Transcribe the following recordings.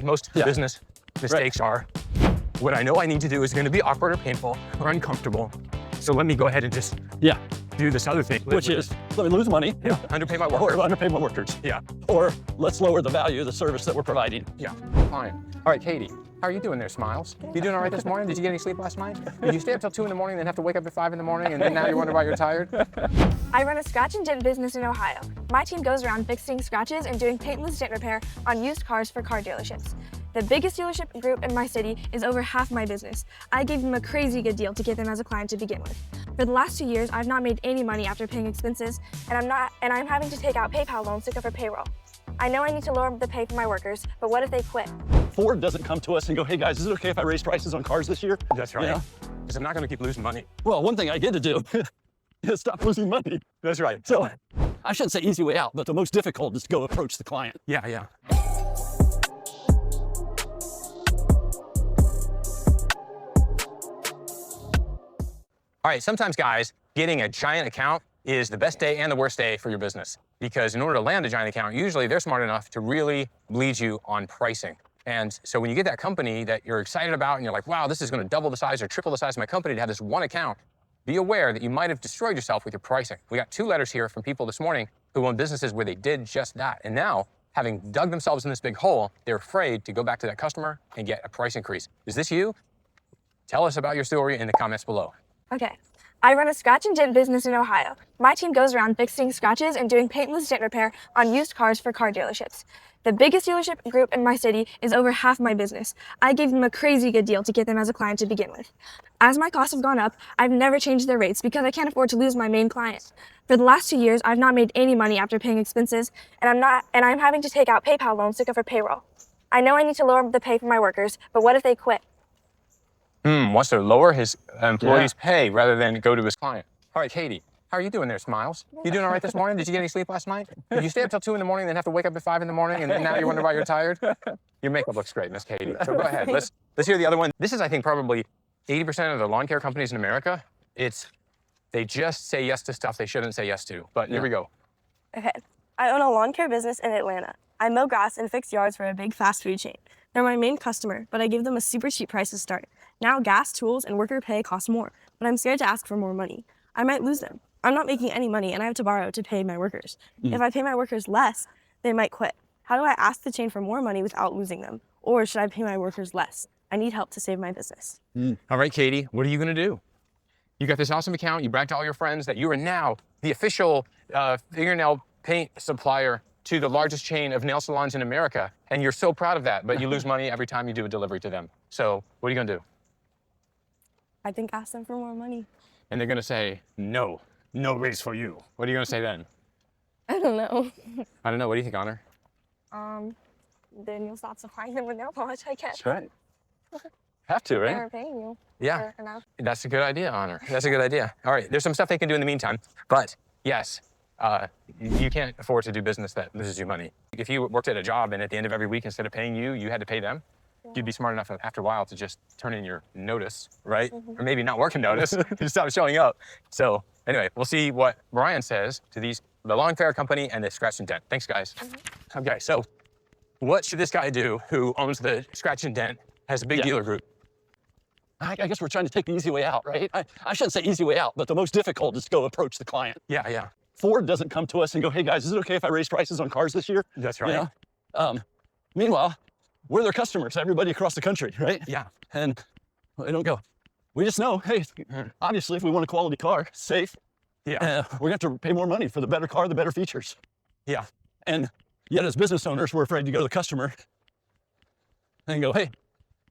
most business mistakes are. What I know I need to do is going to be awkward or painful or uncomfortable. So let me go ahead and just do this other thing. Which is, let me lose money. Underpay my workers. Or underpay my workers. Or let's lower the value of the service that we're providing. Fine. All right, Katie, how are you doing there, Smiles? You doing all right this morning? Did you get any sleep last night? Did you stay up till 2 in the morning and then have to wake up at 5 in the morning and then now you wonder why you're tired? I run a scratch and dent business in Ohio. My team goes around fixing scratches and doing paintless dent repair on used cars for car dealerships. The biggest dealership group in my city is over half my business. I gave them a crazy good deal to get them as a client to begin with. For the last 2 years, I've not made any money after paying expenses, and I'm having to take out PayPal loans to cover payroll. I know I need to lower the pay for my workers, but what if they quit? Ford doesn't come to us and go, hey guys, is it okay if I raise prices on cars this year? That's right. Because I'm not going to keep losing money. Well, one thing I get to do is stop losing money. That's right. So I shouldn't say easy way out, but the most difficult is to go approach the client. Yeah. All right, sometimes guys, getting a giant account is the best day and the worst day for your business. Because in order to land a giant account, usually they're smart enough to really lead you on pricing. And so when you get that company that you're excited about and you're like, wow, this is going to double the size or triple the size of my company to have this one account, be aware that you might have destroyed yourself with your pricing. We got 2 letters here from people this morning who own businesses where they did just that. And now, having dug themselves in this big hole, they're afraid to go back to that customer and get a price increase. Is this you? Tell us about your story in the comments below. Okay. I run a scratch and dent business in Ohio. My team goes around fixing scratches and doing paintless dent repair on used cars for car dealerships. The biggest dealership group in my city is over half my business. I gave them a crazy good deal to get them as a client to begin with. As my costs have gone up, I've never changed their rates because I can't afford to lose my main client. For the last 2 years, I've not made any money after paying expenses, and I'm having to take out PayPal loans to cover payroll. I know I need to lower the pay for my workers, but what if they quit? Wants to lower his employees' pay rather than go to his client. All right, Katie, how are you doing there, Smiles? You doing all right this morning? Did you get any sleep last night? Did you stay up till 2 in the morning and then have to wake up at 5 in the morning and then now you wonder why you're tired? Your makeup looks great, Miss Katie. So go ahead, let's hear the other one. This is, I think, probably 80% of the lawn care companies in America. They just say yes to stuff they shouldn't say yes to, but here we go. Okay, I own a lawn care business in Atlanta. I mow grass and fix yards for a big fast food chain. They're my main customer, but I give them a super cheap price to start. Now gas, tools, and worker pay cost more, but I'm scared to ask for more money. I might lose them. I'm not making any money and I have to borrow to pay my workers. If I pay my workers less, they might quit. How do I ask the chain for more money without losing them? Or should I pay my workers less? I need help to save my business. All right, Katie, what are you gonna do? You got this awesome account, you bragged to all your friends that you are now the official fingernail paint supplier to the largest chain of nail salons in America. And you're so proud of that, but you lose money every time you do a delivery to them. So what are you gonna do? I think ask them for more money. And they're gonna say, no raise for you. What are you gonna say then? I don't know. I don't know, what do you think, Honor? Then you'll stop supplying them with nail polish, I guess. That's right. Have to, right? They're paying you. Yeah, Enough. that's a good idea, Honor. That's a good idea. All right, there's some stuff they can do in the meantime, but yes, you can't afford to do business that loses you money. If you worked at a job and at the end of every week, instead of paying you, you had to pay them, you'd be smart enough after a while to just turn in your notice, right? Or maybe not work a notice, you stop showing up. So anyway, we'll see what Brian says to the lawn care company and the scratch and dent. Thanks, guys. Okay, so what should this guy do who owns the scratch and dent, has a big dealer group? I guess we're trying to take the easy way out, right? I shouldn't say easy way out, but the most difficult is to go approach the client. Yeah. Ford doesn't come to us and go, hey guys, is it okay if I raise prices on cars this year? That's right. Meanwhile, we're their customers, everybody across the country, right? Yeah. And they don't go. We just know, hey, obviously if we want a quality car, safe, we're gonna have to pay more money for the better car, the better features. Yeah. And yet as business owners, we're afraid to go to the customer and go, hey,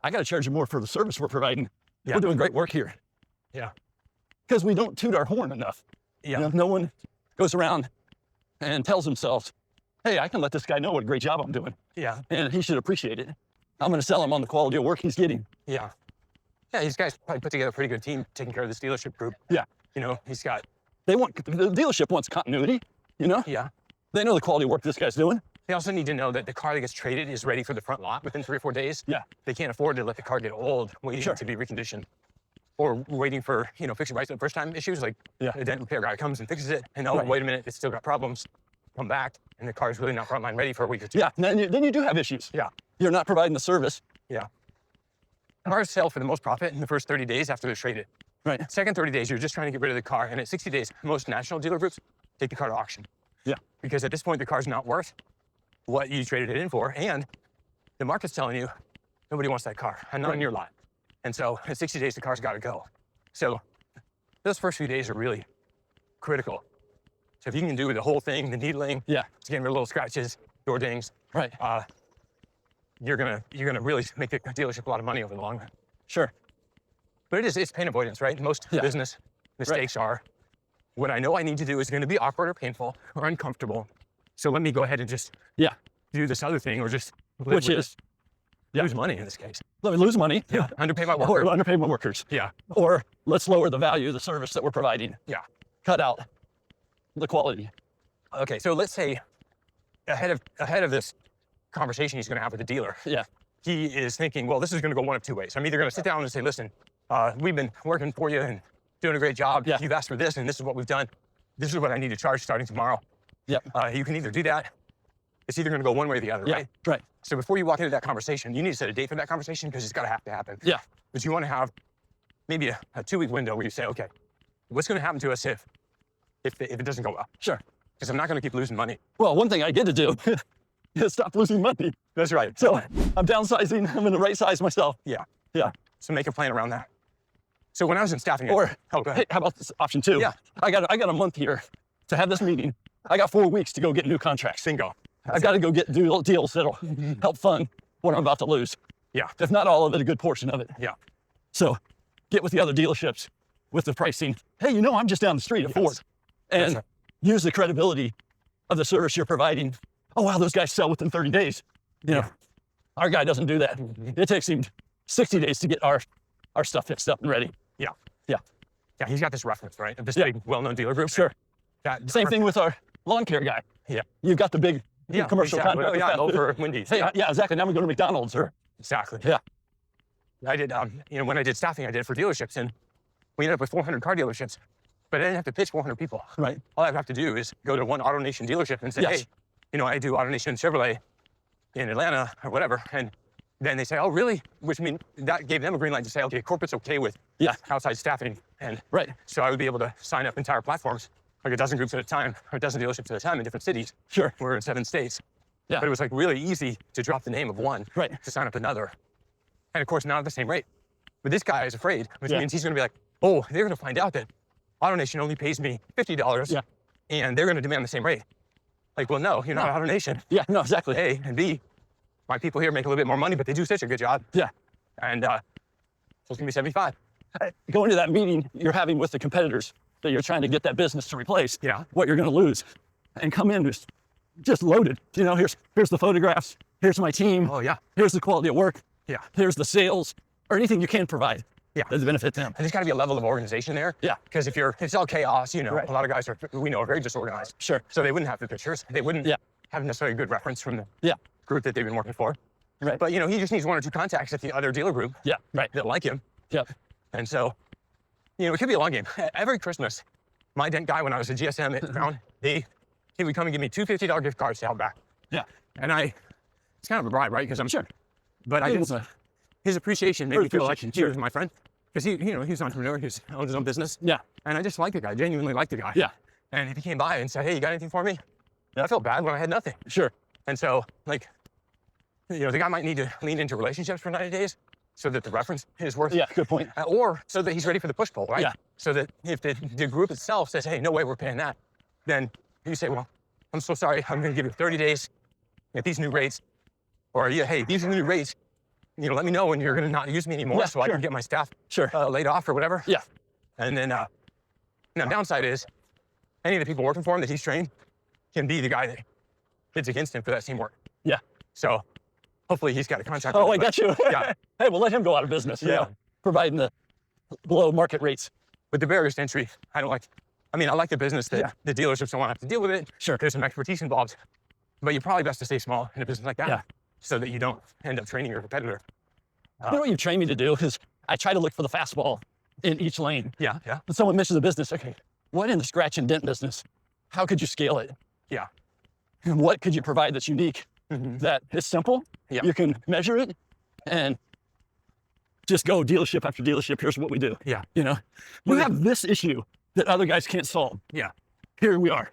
I gotta charge you more for the service we're providing. Yeah. We're doing great work here. Yeah. Because we don't toot our horn enough. Yeah. You know, no one goes around and tells themselves, hey, I can let this guy know what a great job I'm doing. Yeah. And he should appreciate it. I'm going to sell him on the quality of work he's getting. Yeah. Yeah, these guys probably put together a pretty good team taking care of this dealership group. Yeah. You know, the dealership wants continuity, you know? Yeah. They know the quality of work this guy's doing. They also need to know that the car that gets traded is ready for the front lot within 3 or 4 days. Yeah. They can't afford to let the car get old waiting to be reconditioned. Or waiting for, fixing price the first time issues, like a dent repair guy comes and fixes it, and wait a minute, it's still got problems. Come back, and the car's really not frontline ready for a week or two. Yeah, then you do have issues. Yeah. you're not providing the service. Yeah. Cars sell for the most profit in the first 30 days after they're traded. Right. Second 30 days, you're just trying to get rid of the car. And at 60 days, most national dealer groups take the car to auction. Yeah. Because at this point, the car's not worth what you traded it in for. And the market's telling you, nobody wants that car, and not in your lot. And so at 60 days, the car's got to go. So those first few days are really critical. So if you can do the whole thing, the needling, Yeah. getting rid of little scratches, door dings, Right. you're gonna really make the dealership a lot of money over the long run. Sure. But it's pain avoidance, right? Most Yeah. business mistakes are what I know I need to do is going to be awkward or painful or uncomfortable. So let me go ahead and just Yeah. do this other thing or just live Which with is, it. Lose money in this case. let me lose money. Yeah. Underpay my Or worker. underpay my workers. Yeah. Or let's lower the value of the service that we're providing. Yeah. Cut out the quality. Okay. So let's say ahead of this conversation he's going to have with the dealer, Yeah. he is thinking, well, this is going to go one of two ways. I'm either going to sit down and say, listen, we've been working for you and doing a great job. Yeah. You've asked for this, and this is what we've done. This is what I need to charge starting tomorrow. Yep. You can either do that. It's either going to go one way or the other, Yeah. right? Right. So before you walk into that conversation, you need to set a date for that conversation because it's got to have to happen. Yeah. But you want to have maybe a 2-week window where you say, okay, what's going to happen to us if it doesn't go well? Sure. Because I'm not going to keep losing money. Well, one thing I get to do is stop losing money. That's right. So I'm downsizing. I'm going to right size myself. Yeah. Yeah. So make a plan around that. So when I was in staffing, Or, go ahead. hey, how about this option 2? Yeah. I got a month here to have this meeting. I got 4 weeks to go get new contracts. Bingo. I've got to go get deals that'll help fund what I'm about to lose. Yeah. If not all of it, a good portion of it. Yeah. So get with the other dealerships with the pricing. Hey, I'm just down the street at Ford. And right. use the credibility of the service you're providing. Oh, wow, those guys sell within 30 days. Our guy doesn't do that. It takes him 60 days to get our stuff fixed up and ready. Yeah. Yeah. Yeah. He's got this reference, right? Of this Yeah. big, well-known dealer group. Sure. That Same thing with our lawn care guy. Yeah. You've got the big commercial exactly. contract. Oh, yeah. Over Wendy's. Hey, yeah, exactly. Now we go to McDonald's or Exactly. Yeah. I did, when I did staffing, I did it for dealerships, and we ended up with 400 car dealerships, but I didn't have to pitch 400 people. Right. All I have to do is go to one AutoNation dealership and say, Yes. hey, I do AutoNation Chevrolet in Atlanta or whatever. And then they say, oh, really? Which means that gave them a green light to say, okay, corporate's okay with Yeah. outside staffing. And Right. so I would be able to sign up entire platforms, like a dozen groups at a time, or a dozen dealerships at a time in different cities. Sure. We're in 7 states. Yeah. But it was like really easy to drop the name of one Right. to sign up another. And of course, not at the same rate. But this guy is afraid, which Yeah. means he's going to be like, oh, they're going to find out that AutoNation only pays me $50 Yeah. and they're going to demand the same rate. Like, well, no, you're not AutoNation. Yeah, no, exactly. A, and B, my people here make a little bit more money, but they do such a good job. Yeah. And so it's going to be 75. Go into that meeting you're having with the competitors that you're trying to get that business to replace. Yeah. What you're going to lose, and come in just loaded. Here's the photographs. Here's my team. Oh, yeah. Here's the quality of work. Yeah. Here's the sales or anything you can provide. Yeah. That benefit them. And there's got to be a level of organization there. Yeah. Because if it's all chaos, Right. a lot of guys are very disorganized. Sure. So they wouldn't have the pictures. They wouldn't Yeah. have necessarily a good reference from the Yeah. group that they've been working for. Right. But, he just needs 1 or 2 contacts at the other dealer group Yeah. Right. that like him. Yep. And so, it could be a long game. Every Christmas, my dent guy, when I was at GSM at Crown, he would come and give me 2 $50 gift cards to Outback. Yeah. And it's kind of a bribe, right? Because I'm Sure. But It was a- his appreciation made me feel like appreciation, he was my friend. Because he was an entrepreneur, he owns his own business. Yeah. And I just liked the guy, genuinely liked the guy. Yeah. And if he came by and said, hey, you got anything for me? I felt bad when I had nothing. Sure. And so, the guy might need to lean into relationships for 90 days so that the reference is worth Yeah. Good point. or so that he's ready for the push pull, right? Yeah. So that if the group itself says, hey, no way we're paying that, then you say, well, I'm so sorry, I'm going to give you 30 days at these new rates. Or, hey, these are the new rates. Let me know when you're going to not use me anymore Yeah, so I sure. can get my staff Sure. laid off or whatever. Yeah. And then, now downside is any of the people working for him that he's trained can be the guy that bids against him for that same work. Yeah. So hopefully he's got a contract. Oh, with I him, got you. Yeah. Hey, we'll let him go out of business. Yeah. Providing the below market rates. With the barriers to entry, I like the business that Yeah. the dealerships don't want to have to deal with it. Sure. There's some expertise involved, but you're probably best to stay small in a business like that Yeah. so that you don't end up training your competitor. You know what you train me to do is I try to look for the fastball in each lane. Yeah, yeah, When someone mentions a business, okay, what in the scratch and dent business? How could you scale it? yeah, And what could you provide that's unique that is simple. Yeah. You can measure it and just go dealership after dealership. Here's what we do. Yeah. You know, you have this issue that other guys can't solve. Yeah. Here we are.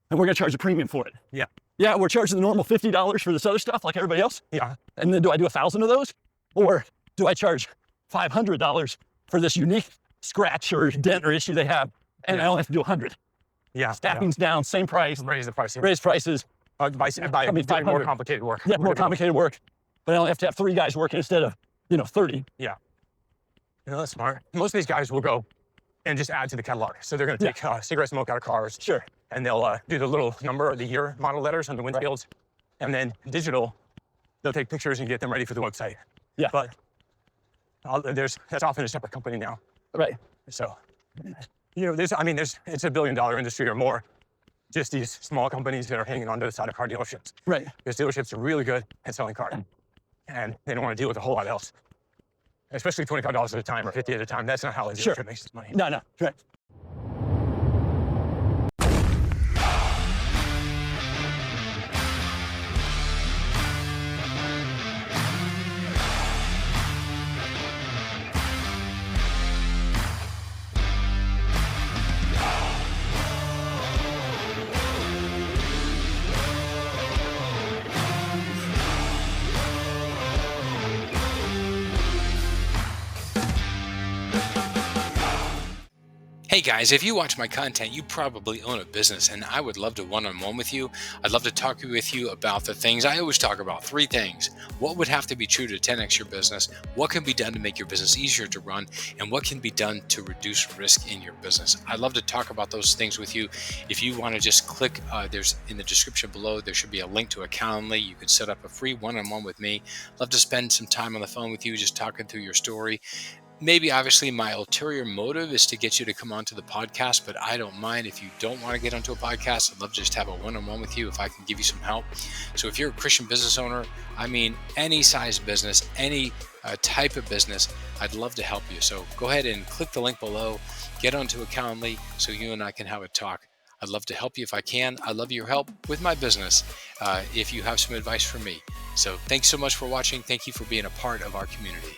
And we're going to charge a premium for it. Yeah. Yeah, we're charging the normal $50 for this other stuff like everybody else. Yeah. And then do I do 1,000 of those? Or do I charge $500 for this unique scratch or dent or issue they have, and I only have to do 100? Yeah. Staffing's down, same price, Raise the price. raise prices. By I doing mean, more 500. complicated work. Yeah, more complicated work. But I only have to have 3 guys working instead of, 30. Yeah. You know, that's smart. Most of these guys will go and just add to the catalog. So they're going to take cigarette smoke out of cars. Sure. And they'll do the little number of the year model letters on the windshields. And then digital, they'll take pictures and get them ready for the website. Yeah. But that's often a separate company now. Right. So, it's a $1 billion industry or more. Just these small companies that are hanging on to the side of car dealerships. Right. Because dealerships are really good at selling cars. And they don't want to deal with a whole lot else. Especially $25 at a time or $50 at a time. That's not how a dealership makes its money. No, right. Hey guys, if you watch my content, you probably own a business and I would love to one-on-one with you. I'd love to talk with you about the things I always talk about. 3 things. What would have to be true to 10x your business? What can be done to make your business easier to run? And what can be done to reduce risk in your business? I'd love to talk about those things with you. If you want to just click, there's in the description below, there should be a link to a Calendly. You could set up a free one-on-one with me. Love to spend some time on the phone with you, just talking through your story. Maybe obviously my ulterior motive is to get you to come onto the podcast, but I don't mind if you don't want to get onto a podcast. I'd love to just have a one-on-one with you if I can give you some help. So if you're a Christian business owner, any size business, any type of business, I'd love to help you. So go ahead and click the link below, get onto a Calendly so you and I can have a talk. I'd love to help you if I can. I love your help with my business if you have some advice for me. So thanks so much for watching. Thank you for being a part of our community.